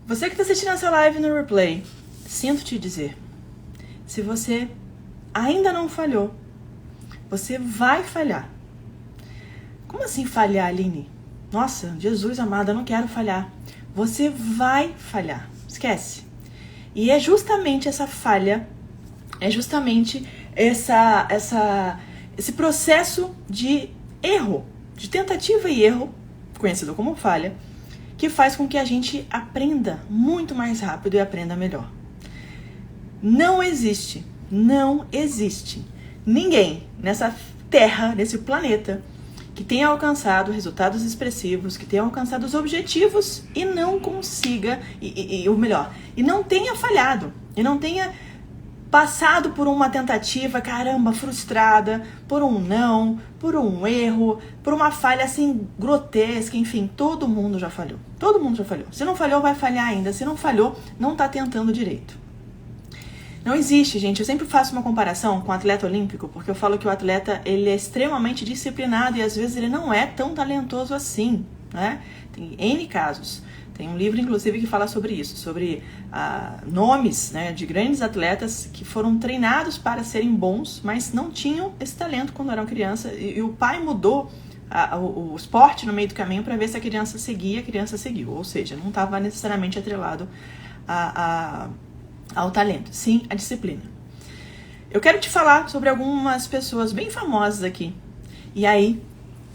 Você que está assistindo essa live no replay, sinto te dizer, se você ainda não falhou, você vai falhar. Como assim falhar, Aline? Nossa, Jesus amado, eu não quero falhar. Você vai falhar, esquece. E é justamente essa falha, é justamente esse processo de erro, de tentativa e erro, conhecido como falha, que faz com que a gente aprenda muito mais rápido e aprenda melhor. Não existe ninguém nessa terra, nesse planeta, que tenha alcançado resultados expressivos, que tenha alcançado os objetivos e não consiga, ou melhor, e não tenha falhado, e não tenha passado por uma tentativa, caramba, frustrada, por um não, por um erro, por uma falha assim grotesca, enfim, todo mundo já falhou. Todo mundo já falhou. Se não falhou, vai falhar ainda. Se não falhou, não tá tentando direito. Não existe, gente. Eu sempre faço uma comparação com o atleta olímpico, porque eu falo que o atleta, ele é extremamente disciplinado e às vezes ele não é tão talentoso assim, né? Tem N casos. Tem um livro, inclusive, que fala sobre isso, sobre nomes, né, de grandes atletas que foram treinados para serem bons, mas não tinham esse talento quando eram criança. E o pai mudou o esporte no meio do caminho para ver se a criança seguia, a criança seguiu. Ou seja, não estava necessariamente atrelado ao talento, sim à disciplina. Eu quero te falar sobre algumas pessoas bem famosas aqui. E aí,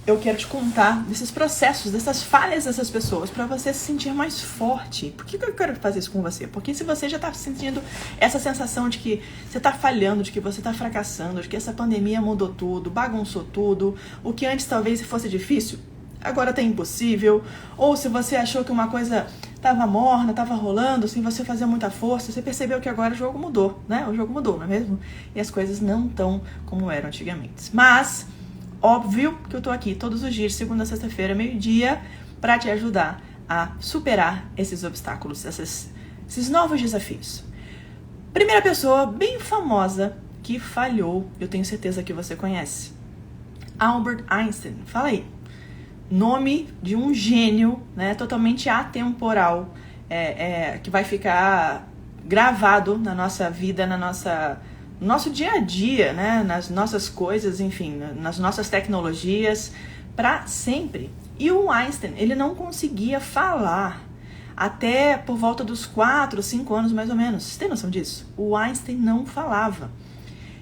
eu quero te contar desses processos, dessas falhas dessas pessoas, para você se sentir mais forte. Por que eu quero fazer isso com você? Porque se você já está sentindo essa sensação de que você está falhando, de que você está fracassando, de que essa pandemia mudou tudo, bagunçou tudo, o que antes talvez fosse difícil, agora tá impossível, ou se você achou que uma coisa estava morna, estava rolando, sem você fazer muita força, você percebeu que agora o jogo mudou, né? O jogo mudou, não é mesmo? E as coisas não estão como eram antigamente. Mas óbvio que eu tô aqui todos os dias, segunda a sexta-feira, meio-dia, para te ajudar a superar esses obstáculos, esses novos desafios. Primeira pessoa bem famosa que falhou, eu tenho certeza que você conhece. Albert Einstein. Fala aí. Nome de um gênio, né, totalmente atemporal, que vai ficar gravado na nossa vida, no nosso dia a dia, né, nas nossas coisas, enfim, nas nossas tecnologias, para sempre. E o Einstein, ele não conseguia falar até por volta dos 4, 5 anos mais ou menos. Você tem noção disso? O Einstein não falava.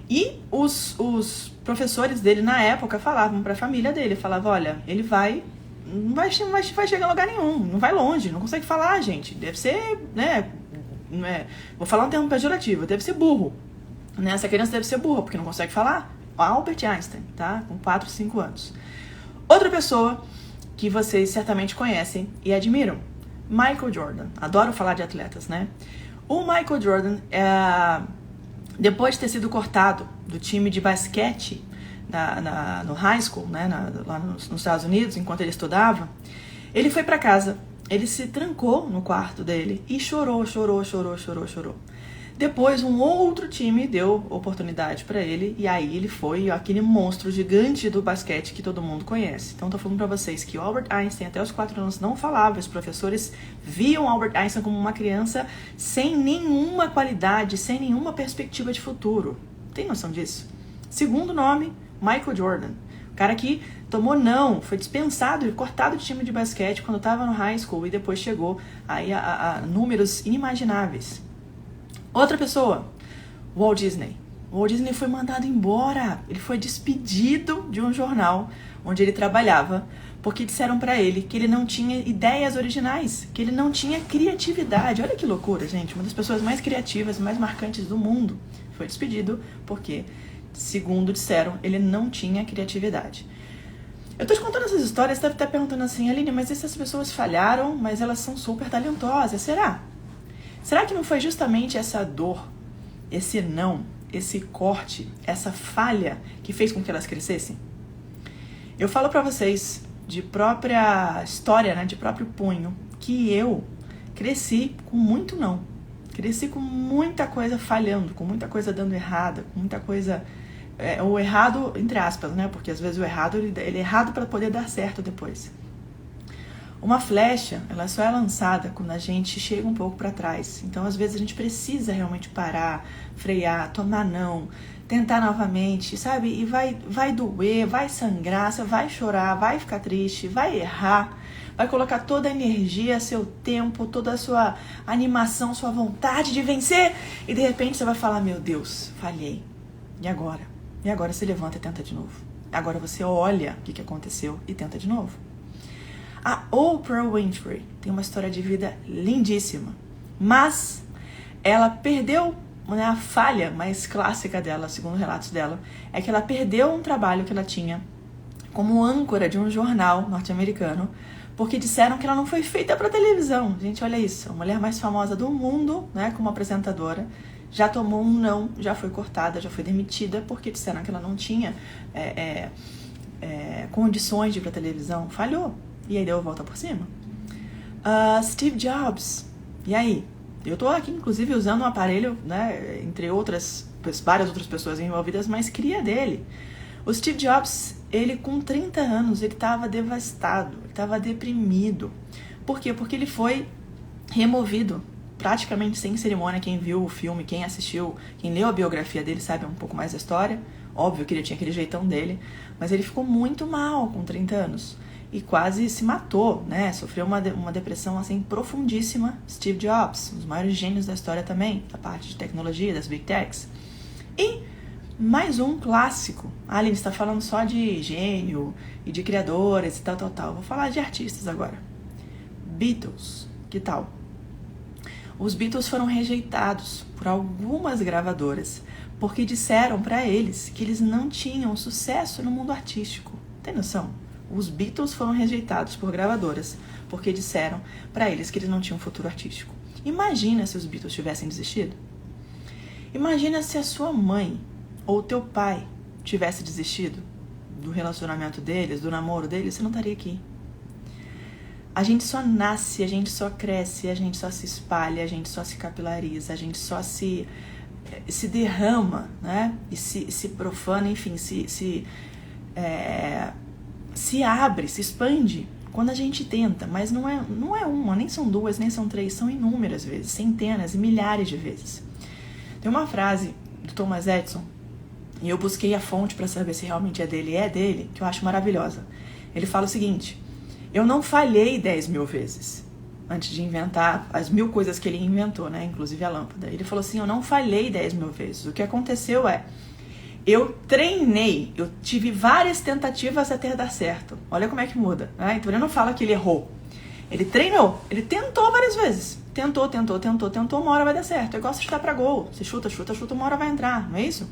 E os professores dele na época falavam para a família dele, falavam, olha, ele não vai chegar a lugar nenhum, não vai longe, não consegue falar, gente. Deve ser, né, vou falar um termo pejorativo, deve ser burro. Né? Essa criança deve ser burra, porque não consegue falar. Albert Einstein, tá? Com 4, 5 anos. Outra pessoa que vocês certamente conhecem e admiram, Michael Jordan. Adoro falar de atletas, né? O Michael Jordan, depois de ter sido cortado do time de basquete no high school, né? Lá nos Estados Unidos, enquanto ele estudava, ele foi para casa, ele se trancou no quarto dele e chorou. Depois, um outro time deu oportunidade para ele, e aí ele foi aquele monstro gigante do basquete que todo mundo conhece. Então, tô falando para vocês que o Albert Einstein, até os 4 anos, não falava. Os professores viam Albert Einstein como uma criança sem nenhuma qualidade, sem nenhuma perspectiva de futuro. Tem noção disso? Segundo nome, Michael Jordan. O cara que tomou não, foi dispensado e cortado de time de basquete quando estava no high school e depois chegou aí a números inimagináveis. Outra pessoa, Walt Disney. Walt Disney foi mandado embora. Ele foi despedido de um jornal onde ele trabalhava porque disseram para ele que ele não tinha ideias originais, que ele não tinha criatividade. Olha que loucura, gente. Uma das pessoas mais criativas, mais marcantes do mundo foi despedido porque, segundo disseram, ele não tinha criatividade. Eu tô te contando essas histórias, você deve estar perguntando assim, Aline, mas essas pessoas falharam, mas elas são super talentosas. Será? Será que não foi justamente essa dor, esse não, esse corte, essa falha que fez com que elas crescessem? Eu falo pra vocês de própria história, né, de próprio punho, que eu cresci com muito não. Cresci com muita coisa falhando, com muita coisa dando errada, com muita coisa... o errado, entre aspas, né? Porque às vezes o errado, ele é errado para poder dar certo depois. Uma flecha, ela só é lançada quando a gente chega um pouco para trás. Então, às vezes, a gente precisa realmente parar, frear, tomar não, tentar novamente, sabe? E vai doer, vai sangrar, você vai chorar, vai ficar triste, vai errar, vai colocar toda a energia, seu tempo, toda a sua animação, sua vontade de vencer. E, de repente, você vai falar, meu Deus, falhei. E agora? E agora você levanta e tenta de novo. Agora você olha o que aconteceu e tenta de novo. A Oprah Winfrey tem uma história de vida lindíssima, mas ela perdeu, né, a falha mais clássica dela, segundo relatos dela, é que ela perdeu um trabalho que ela tinha como âncora de um jornal norte-americano, porque disseram que ela não foi feita para televisão. Gente, olha isso, a mulher mais famosa do mundo, né, como apresentadora, já tomou um não, já foi cortada, já foi demitida, porque disseram que ela não tinha condições de ir para televisão. Falhou. E aí deu a volta por cima. Steve Jobs. E aí? Eu tô aqui, inclusive, usando um aparelho, né, entre outras, várias outras pessoas envolvidas, mas cria dele. O Steve Jobs, ele com 30 anos, ele estava devastado, ele estava deprimido. Por quê? Porque ele foi removido, praticamente sem cerimônia. Quem viu o filme, quem assistiu, quem leu a biografia dele sabe um pouco mais da história. Óbvio que ele tinha aquele jeitão dele, mas ele ficou muito mal com 30 anos. E quase se matou, né? Sofreu uma depressão assim profundíssima. Steve Jobs, um dos maiores gênios da história também, da parte de tecnologia, das Big Techs. E mais um clássico. A Aline está falando só de gênio e de criadores e tal. Vou falar de artistas agora. Beatles, que tal? Os Beatles foram rejeitados por algumas gravadoras porque disseram para eles que eles não tinham sucesso no mundo artístico. Tem noção? Os Beatles foram rejeitados por gravadoras porque disseram para eles que eles não tinham futuro artístico. Imagina se os Beatles tivessem desistido. Imagina se a sua mãe ou teu pai tivesse desistido do relacionamento deles, do namoro deles, você não estaria aqui. A gente só nasce, a gente só cresce, a gente só se espalha, a gente só se capilariza, a gente só se derrama, né? E se profana, enfim, se abre, se expande quando a gente tenta, mas não é uma, nem são duas, nem são três, são inúmeras vezes, centenas e milhares de vezes. Tem uma frase do Thomas Edison, e eu busquei a fonte para saber se realmente é dele, que eu acho maravilhosa. Ele fala o seguinte: eu não falhei 10.000 vezes antes de inventar as 1.000 coisas que ele inventou, né? Inclusive a lâmpada. Ele falou assim, eu não falhei 10.000 vezes. O que aconteceu eu treinei, eu tive várias tentativas até dar certo. Olha como é que muda, né? Então ele não fala que ele errou. Ele treinou, ele tentou várias vezes. Tentou, uma hora vai dar certo. É igual você chutar pra gol. Você chuta, uma hora vai entrar, não é isso?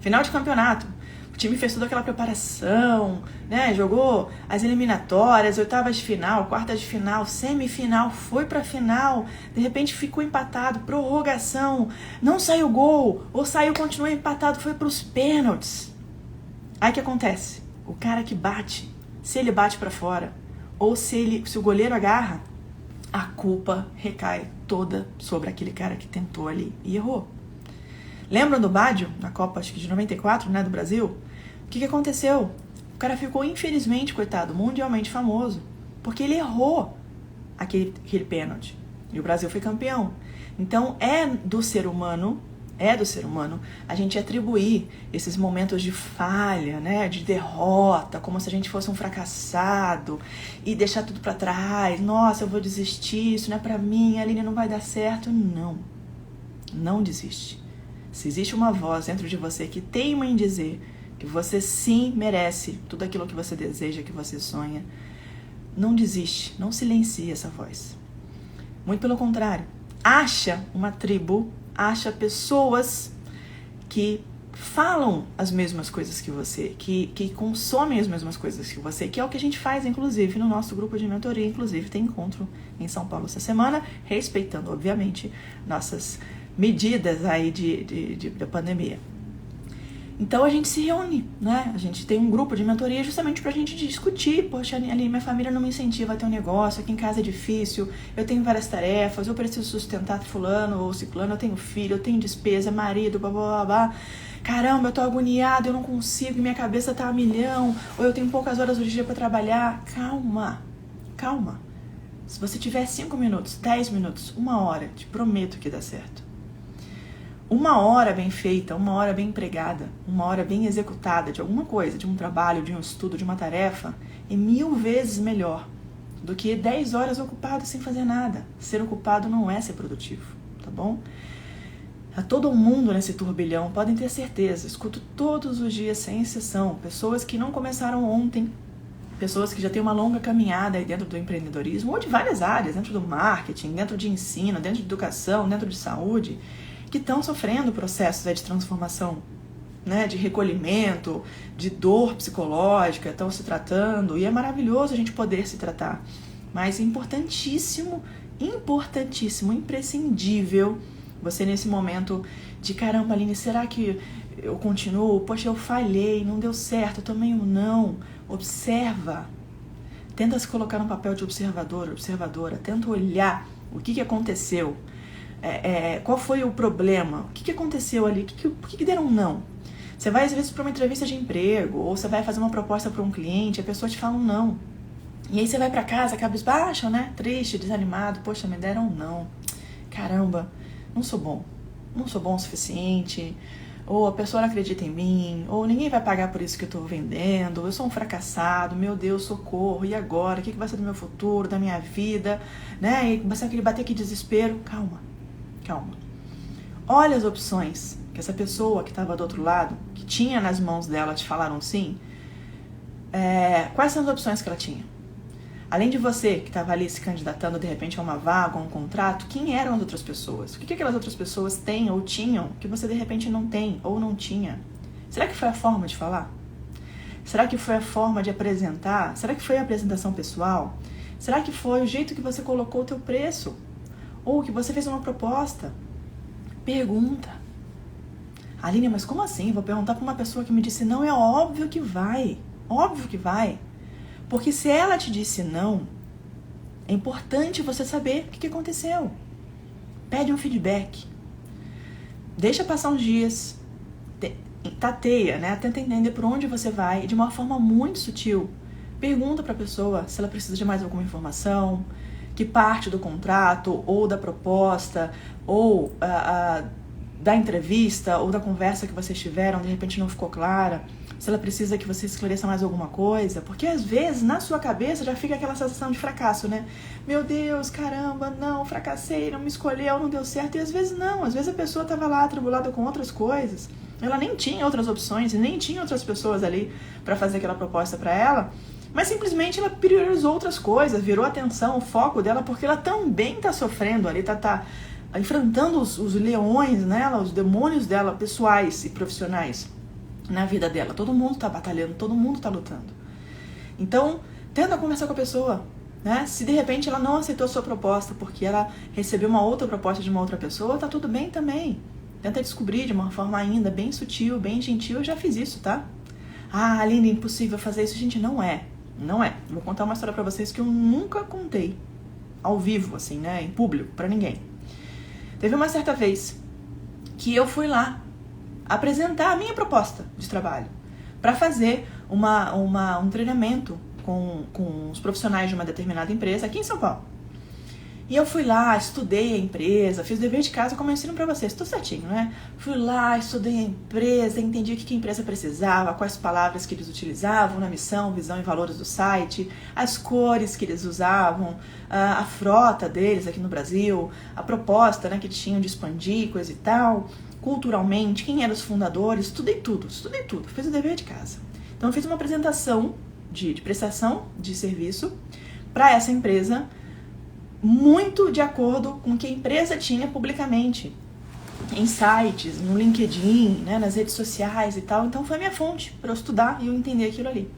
Final de campeonato. O time fez toda aquela preparação, né? Jogou as eliminatórias, oitavas de final, quartas de final, semifinal, foi pra final, de repente ficou empatado, prorrogação, não saiu gol, ou saiu, continuou empatado, foi pros pênaltis. Aí o que acontece? O cara que bate, se ele bate pra fora, ou se o goleiro agarra, a culpa recai toda sobre aquele cara que tentou ali e errou. Lembram do Baggio, na Copa, acho que de 94, né, do Brasil? O que aconteceu? O cara ficou, infelizmente, coitado, mundialmente famoso, porque ele errou aquele pênalti. E o Brasil foi campeão. Então, é do ser humano a gente atribuir esses momentos de falha, né, de derrota, como se a gente fosse um fracassado, e deixar tudo pra trás. Nossa, eu vou desistir, isso não é pra mim, a Aline não vai dar certo. Não desiste. Se existe uma voz dentro de você que teima em dizer que você sim merece tudo aquilo que você deseja, que você sonha, não desiste, não silencie essa voz. Muito pelo contrário, acha uma tribo, acha pessoas que falam as mesmas coisas que você, que consomem as mesmas coisas que você, que é o que a gente faz, inclusive, no nosso grupo de mentoria. Inclusive, tem encontro em São Paulo essa semana, respeitando, obviamente, nossas medidas aí da pandemia. Então a gente se reúne, né? A gente tem um grupo de mentoria justamente pra gente discutir. Poxa, ali minha família não me incentiva a ter um negócio, aqui em casa é difícil, eu tenho várias tarefas, eu preciso sustentar fulano ou ciclano, eu tenho filho, eu tenho despesa, marido, blá blá blá blá. Caramba, eu tô agoniado, eu não consigo, minha cabeça tá a milhão, ou eu tenho poucas horas do dia pra trabalhar. Calma. Se você tiver 5 minutos, 10 minutos, 1 hora, te prometo que dá certo. 1 hora bem feita, 1 hora bem empregada, 1 hora bem executada de alguma coisa, de um trabalho, de um estudo, de uma tarefa, é 1000 vezes melhor do que 10 horas ocupado sem fazer nada. Ser ocupado não é ser produtivo, tá bom? A todo mundo nesse turbilhão, podem ter certeza, escuto todos os dias, sem exceção, pessoas que não começaram ontem, pessoas que já têm uma longa caminhada aí dentro do empreendedorismo, ou de várias áreas, dentro do marketing, dentro de ensino, dentro de educação, dentro de saúde, que estão sofrendo processos de transformação, né, de recolhimento, de dor psicológica, estão se tratando, e é maravilhoso a gente poder se tratar, mas é importantíssimo, imprescindível, você nesse momento de caramba, Aline, será que eu continuo? Poxa, eu falhei, não deu certo, eu tomei um não. Observa, tenta se colocar no papel de observador, observadora, tenta olhar o que aconteceu. Qual foi o problema? O que aconteceu ali? Por que deram um não? Você vai às vezes para uma entrevista de emprego, ou você vai fazer uma proposta para um cliente, a pessoa te fala um não. E aí você vai para casa, cabisbaixo, né? Triste, desanimado, poxa, me deram um não. Caramba, não sou bom o suficiente, ou a pessoa não acredita em mim, ou ninguém vai pagar por isso que eu estou vendendo, eu sou um fracassado, meu Deus, socorro, e agora? O que vai ser do meu futuro, da minha vida? Né? E começa a bater aqui desespero. Calma. Olha as opções que essa pessoa que estava do outro lado, que tinha nas mãos dela, te falaram sim. Quais são as opções que ela tinha? Além de você que estava ali se candidatando de repente a uma vaga, a um contrato, quem eram as outras pessoas? O que aquelas outras pessoas têm ou tinham que você de repente não tem ou não tinha? Será que foi a forma de falar? Será que foi a forma de apresentar? Será que foi a apresentação pessoal? Será que foi o jeito que você colocou o teu preço? Ou que você fez uma proposta? Pergunta. Aline, mas como assim? Vou perguntar para uma pessoa que me disse não? É óbvio que vai. Óbvio que vai. Porque se ela te disse não, é importante você saber o que aconteceu. Pede um feedback. Deixa passar uns dias. Tateia, né? Tenta entender por onde você vai de uma forma muito sutil. Pergunta para a pessoa se ela precisa de mais alguma informação, que parte do contrato, ou da proposta, ou da entrevista, ou da conversa que vocês tiveram, de repente não ficou clara. Se ela precisa que você esclareça mais alguma coisa, porque às vezes na sua cabeça já fica aquela sensação de fracasso, né? Meu Deus, caramba, não, fracassei, não me escolheu, não deu certo. E às vezes não, às vezes a pessoa estava lá atribulada com outras coisas, ela nem tinha outras opções, nem tinha outras pessoas ali para fazer aquela proposta para ela, mas simplesmente ela priorizou outras coisas, virou a atenção, o foco dela, porque ela também está sofrendo ali, tá enfrentando os leões nela, os demônios dela, pessoais e profissionais na vida dela. Todo mundo está batalhando, todo mundo está lutando. Então, tenta conversar com a pessoa, né? Se de repente ela não aceitou a sua proposta porque ela recebeu uma outra proposta de uma outra pessoa, tá tudo bem também. Tenta descobrir de uma forma ainda bem sutil, bem gentil. Eu já fiz isso, tá? Ah, Aline, impossível fazer isso. Gente, não é. Vou contar uma história pra vocês que eu nunca contei ao vivo, assim, né? Em público, pra ninguém. Teve uma certa vez que eu fui lá apresentar a minha proposta de trabalho para fazer um treinamento com os profissionais de uma determinada empresa aqui em São Paulo. E eu fui lá, estudei a empresa, fiz o dever de casa como eu ensino para vocês, tudo certinho, né? Fui lá, estudei a empresa, entendi o que a empresa precisava, quais palavras que eles utilizavam na missão, visão e valores do site, as cores que eles usavam, a frota deles aqui no Brasil, a proposta, né, que eles tinham de expandir, coisa e tal, culturalmente, quem eram os fundadores, estudei tudo, fiz o dever de casa. Então eu fiz uma apresentação de prestação de serviço para essa empresa, muito de acordo com o que a empresa tinha publicamente, em sites, no LinkedIn, né, nas redes sociais e tal. Então foi minha fonte para eu estudar e eu entender aquilo ali.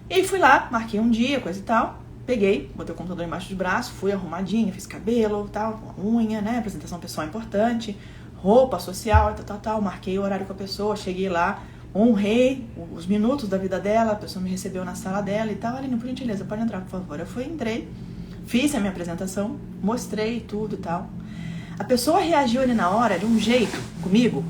E aí fui lá, marquei um dia, coisa e tal, peguei, botei o computador embaixo do braço, fui arrumadinha, fiz cabelo, tal, unha, né, apresentação pessoal importante, roupa social, tal, marquei o horário com a pessoa, cheguei lá, honrei os minutos da vida dela, a pessoa me recebeu na sala dela e tal. Aline, por gentileza, pode entrar, por favor. Eu fui, entrei, fiz a minha apresentação, mostrei tudo e tal. A pessoa reagiu ali na hora de um jeito comigo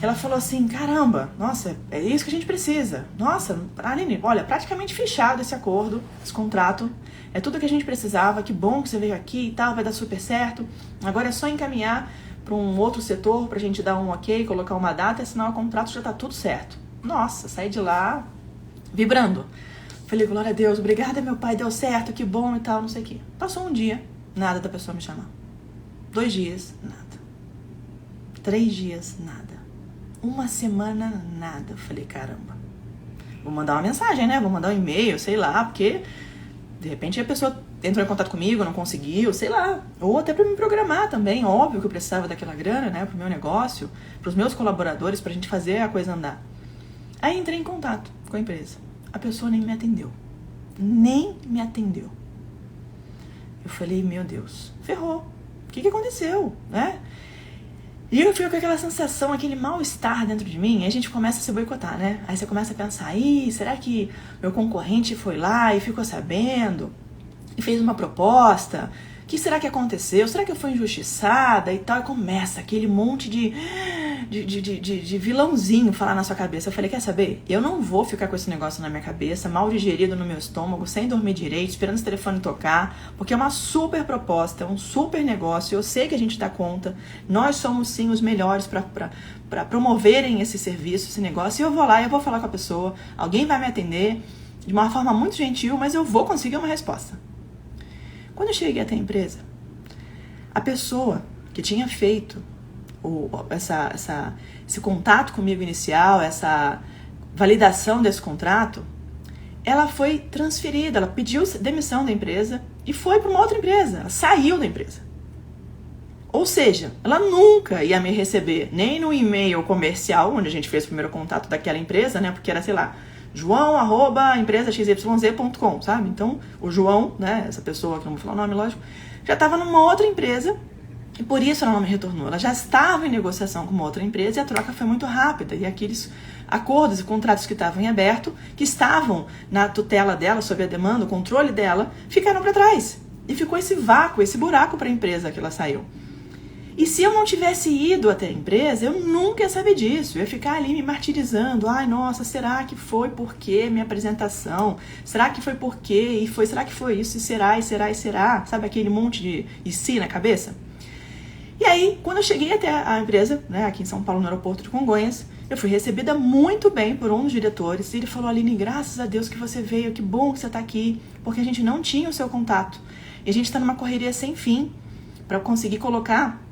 Ela falou assim, caramba, nossa, é isso que a gente precisa. Nossa, Aline, olha, praticamente fechado esse acordo, esse contrato. É tudo que a gente precisava, que bom que você veio aqui e tal, vai dar super certo. Agora é só encaminhar para um outro setor, pra gente dar um ok, colocar uma data, assinar o contrato, já tá tudo certo. Nossa, saí de lá vibrando. Falei, glória a Deus, obrigada meu pai, deu certo, que bom e tal, não sei o quê. Passou um dia, nada da pessoa me chamar. 2 dias, nada. 3 dias, nada. 1 semana, nada. Falei, caramba, vou mandar uma mensagem, né? Vou mandar um e-mail, sei lá, porque de repente a pessoa entrou em contato comigo, não conseguiu, sei lá. Ou até pra me programar também, óbvio que eu precisava daquela grana, né? Pro meu negócio, pros meus colaboradores, pra gente fazer a coisa andar. Aí entrei em contato com a empresa. A pessoa nem me atendeu. Nem me atendeu. Eu falei, meu Deus, ferrou. O que aconteceu, né? E eu fico com aquela sensação, aquele mal-estar dentro de mim, e a gente começa a se boicotar, né? Aí você começa a pensar, será que meu concorrente foi lá e ficou sabendo? E fez uma proposta? O que será que aconteceu? Será que eu fui injustiçada e tal? E começa aquele monte de vilãozinho falar na sua cabeça. Eu falei, quer saber? Eu não vou ficar com esse negócio na minha cabeça, mal digerido no meu estômago, sem dormir direito, esperando esse telefone tocar, porque é uma super proposta, é um super negócio, eu sei que a gente dá conta, nós somos sim os melhores para promoverem esse serviço, esse negócio, e eu vou lá e eu vou falar com a pessoa, alguém vai me atender de uma forma muito gentil, mas eu vou conseguir uma resposta. Quando eu cheguei até a empresa, a pessoa que tinha feito esse contato comigo inicial, essa validação desse contrato, ela foi transferida, ela pediu demissão da empresa e foi para uma outra empresa, ela saiu da empresa. Ou seja, ela nunca ia me receber nem no e-mail comercial, onde a gente fez o primeiro contato daquela empresa, né, porque era, sei lá, joão@empresaxyz.com, sabe? Então, o João, né, essa pessoa, que não vou falar o nome, lógico, já estava numa outra empresa e por isso ela não me retornou. Ela já estava em negociação com uma outra empresa e a troca foi muito rápida. E aqueles acordos e contratos que estavam em aberto, que estavam na tutela dela, sob a demanda, o controle dela, ficaram para trás. E ficou esse vácuo, esse buraco para a empresa que ela saiu. E se eu não tivesse ido até a empresa, eu nunca ia saber disso. Eu ia ficar ali me martirizando. Ai, nossa, será que foi porque minha apresentação? Será que foi porque? E foi, será que foi isso? E será, e será, e será? Sabe aquele monte de e se na cabeça? E aí, quando eu cheguei até a empresa, né, aqui em São Paulo, no aeroporto de Congonhas, eu fui recebida muito bem por um dos diretores. E ele falou, Aline, graças a Deus que você veio, que bom que você está aqui, porque a gente não tinha o seu contato. E a gente está numa correria sem fim para conseguir colocar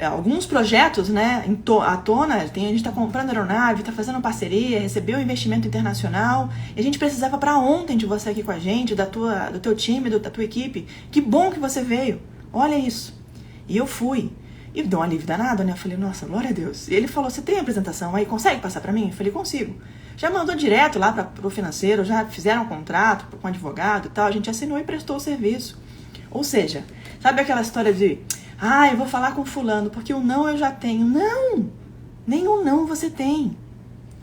alguns projetos, né, à tona. A gente está comprando aeronave, está fazendo parceria, recebeu um investimento internacional, e a gente precisava para ontem de você aqui com a gente, do teu time, da tua equipe. Que bom que você veio, olha isso. E eu fui, e deu um alívio danado, né, eu falei, nossa, glória a Deus. E ele falou, você tem a apresentação aí, consegue passar para mim? Eu falei, consigo. Já mandou direto lá para o financeiro, já fizeram um contrato com um advogado e tal, a gente assinou e prestou o serviço. Ou seja, sabe aquela história de, eu vou falar com fulano, porque o não eu já tenho. Não! Nenhum não você tem.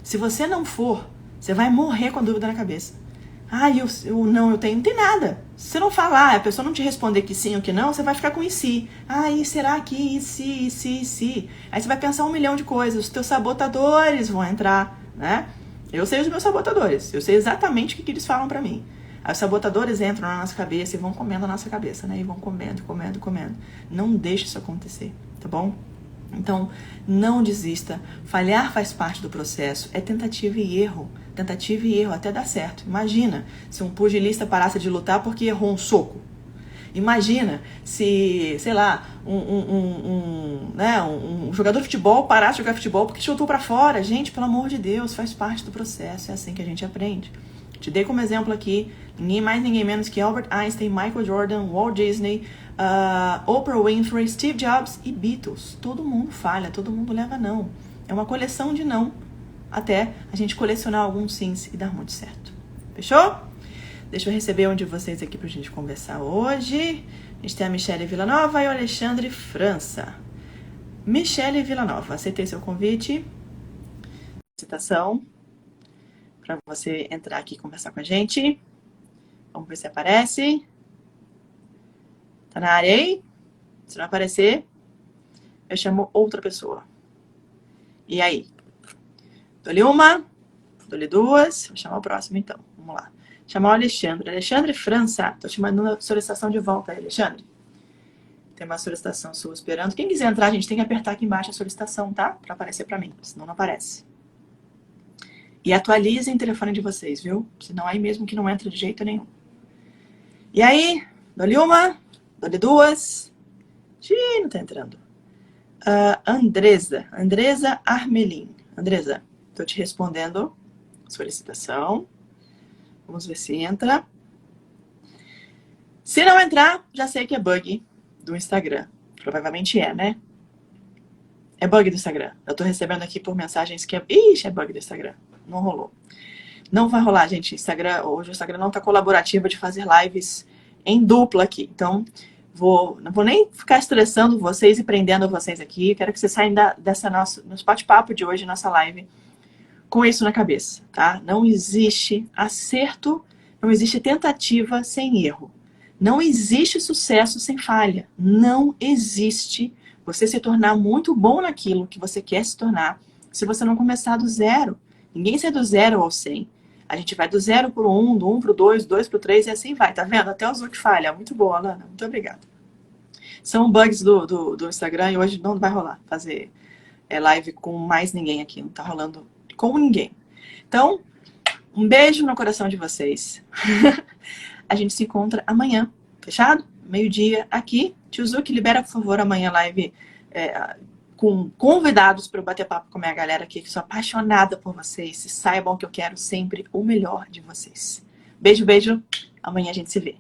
Se você não for, você vai morrer com a dúvida na cabeça. O não eu tenho, não tem nada. Se você não falar, a pessoa não te responder que sim ou que não, você vai ficar com e se. E será que e se? Aí você vai pensar 1 milhão de coisas. Os teus sabotadores vão entrar, né? Eu sei os meus sabotadores. Eu sei exatamente o que eles falam pra mim. Os sabotadores entram na nossa cabeça e vão comendo a nossa cabeça, né? E vão comendo. Não deixe isso acontecer, tá bom? Então, não desista. Falhar faz parte do processo. É tentativa e erro. Tentativa e erro até dar certo. Imagina se um pugilista parasse de lutar porque errou um soco. Imagina se, sei lá, um jogador de futebol parasse de jogar futebol porque chutou pra fora. Gente, pelo amor de Deus, faz parte do processo. É assim que a gente aprende. Te dei como exemplo aqui, ninguém mais, ninguém menos que Albert Einstein, Michael Jordan, Walt Disney, Oprah Winfrey, Steve Jobs e Beatles. Todo mundo falha, todo mundo leva não. É uma coleção de não, até a gente colecionar alguns sims e dar muito certo. Fechou? Deixa eu receber um de vocês aqui pra gente conversar hoje. A gente tem a Michele Villanova e o Alexandre França. Michele Villanova, aceitei seu convite. Citação. Para você entrar aqui e conversar com a gente. Vamos ver se aparece. Tá na área aí? Se não aparecer, eu chamo outra pessoa. E aí? Dou-lhe uma, dou-lhe duas, vou chamar o próximo então. Vamos lá. Chamar o Alexandre. Alexandre França, tô te mandando a solicitação de volta aí, Alexandre. Tem uma solicitação sua esperando. Quem quiser entrar, a gente tem que apertar aqui embaixo a solicitação, tá? Pra aparecer pra mim, senão não aparece. E atualizem o telefone de vocês, viu? Senão aí mesmo que não entra de jeito nenhum. E aí? Dou-lhe uma, dou-lhe duas. Ih, não tá entrando. Andresa Armelin. Andresa, tô te respondendo. Solicitação. Vamos ver se entra. Se não entrar, já sei que é bug do Instagram. Provavelmente é, né? É bug do Instagram. Eu tô recebendo aqui por mensagens que é... Ixi, é bug do Instagram. Não rolou. Não vai rolar, gente. Hoje o Instagram não tá colaborativo de fazer lives em dupla aqui. Então, não vou nem ficar estressando vocês e prendendo vocês aqui. Quero que vocês saiam dessa nosso bate-papo de hoje, nossa live, com isso na cabeça, tá? Não existe acerto, não existe tentativa sem erro. Não existe sucesso sem falha. Não existe você se tornar muito bom naquilo que você quer se tornar se você não começar do zero. Ninguém sai do 0 ao 100. A gente vai do 0 pro 1, do 1 pro 2, 2 pro 3 e assim vai, tá vendo? Até o Zuc falha. Muito boa, Alana. Muito obrigada. São bugs do Instagram e hoje não vai rolar fazer live com mais ninguém aqui. Não tá rolando com ninguém. Então, um beijo no coração de vocês. A gente se encontra amanhã, fechado? Meio-dia aqui. Tio Zuc, libera, por favor, amanhã live com convidados para eu bater papo com a minha galera aqui, que sou apaixonada por vocês. E saibam que eu quero sempre o melhor de vocês. Beijo, beijo. Amanhã a gente se vê.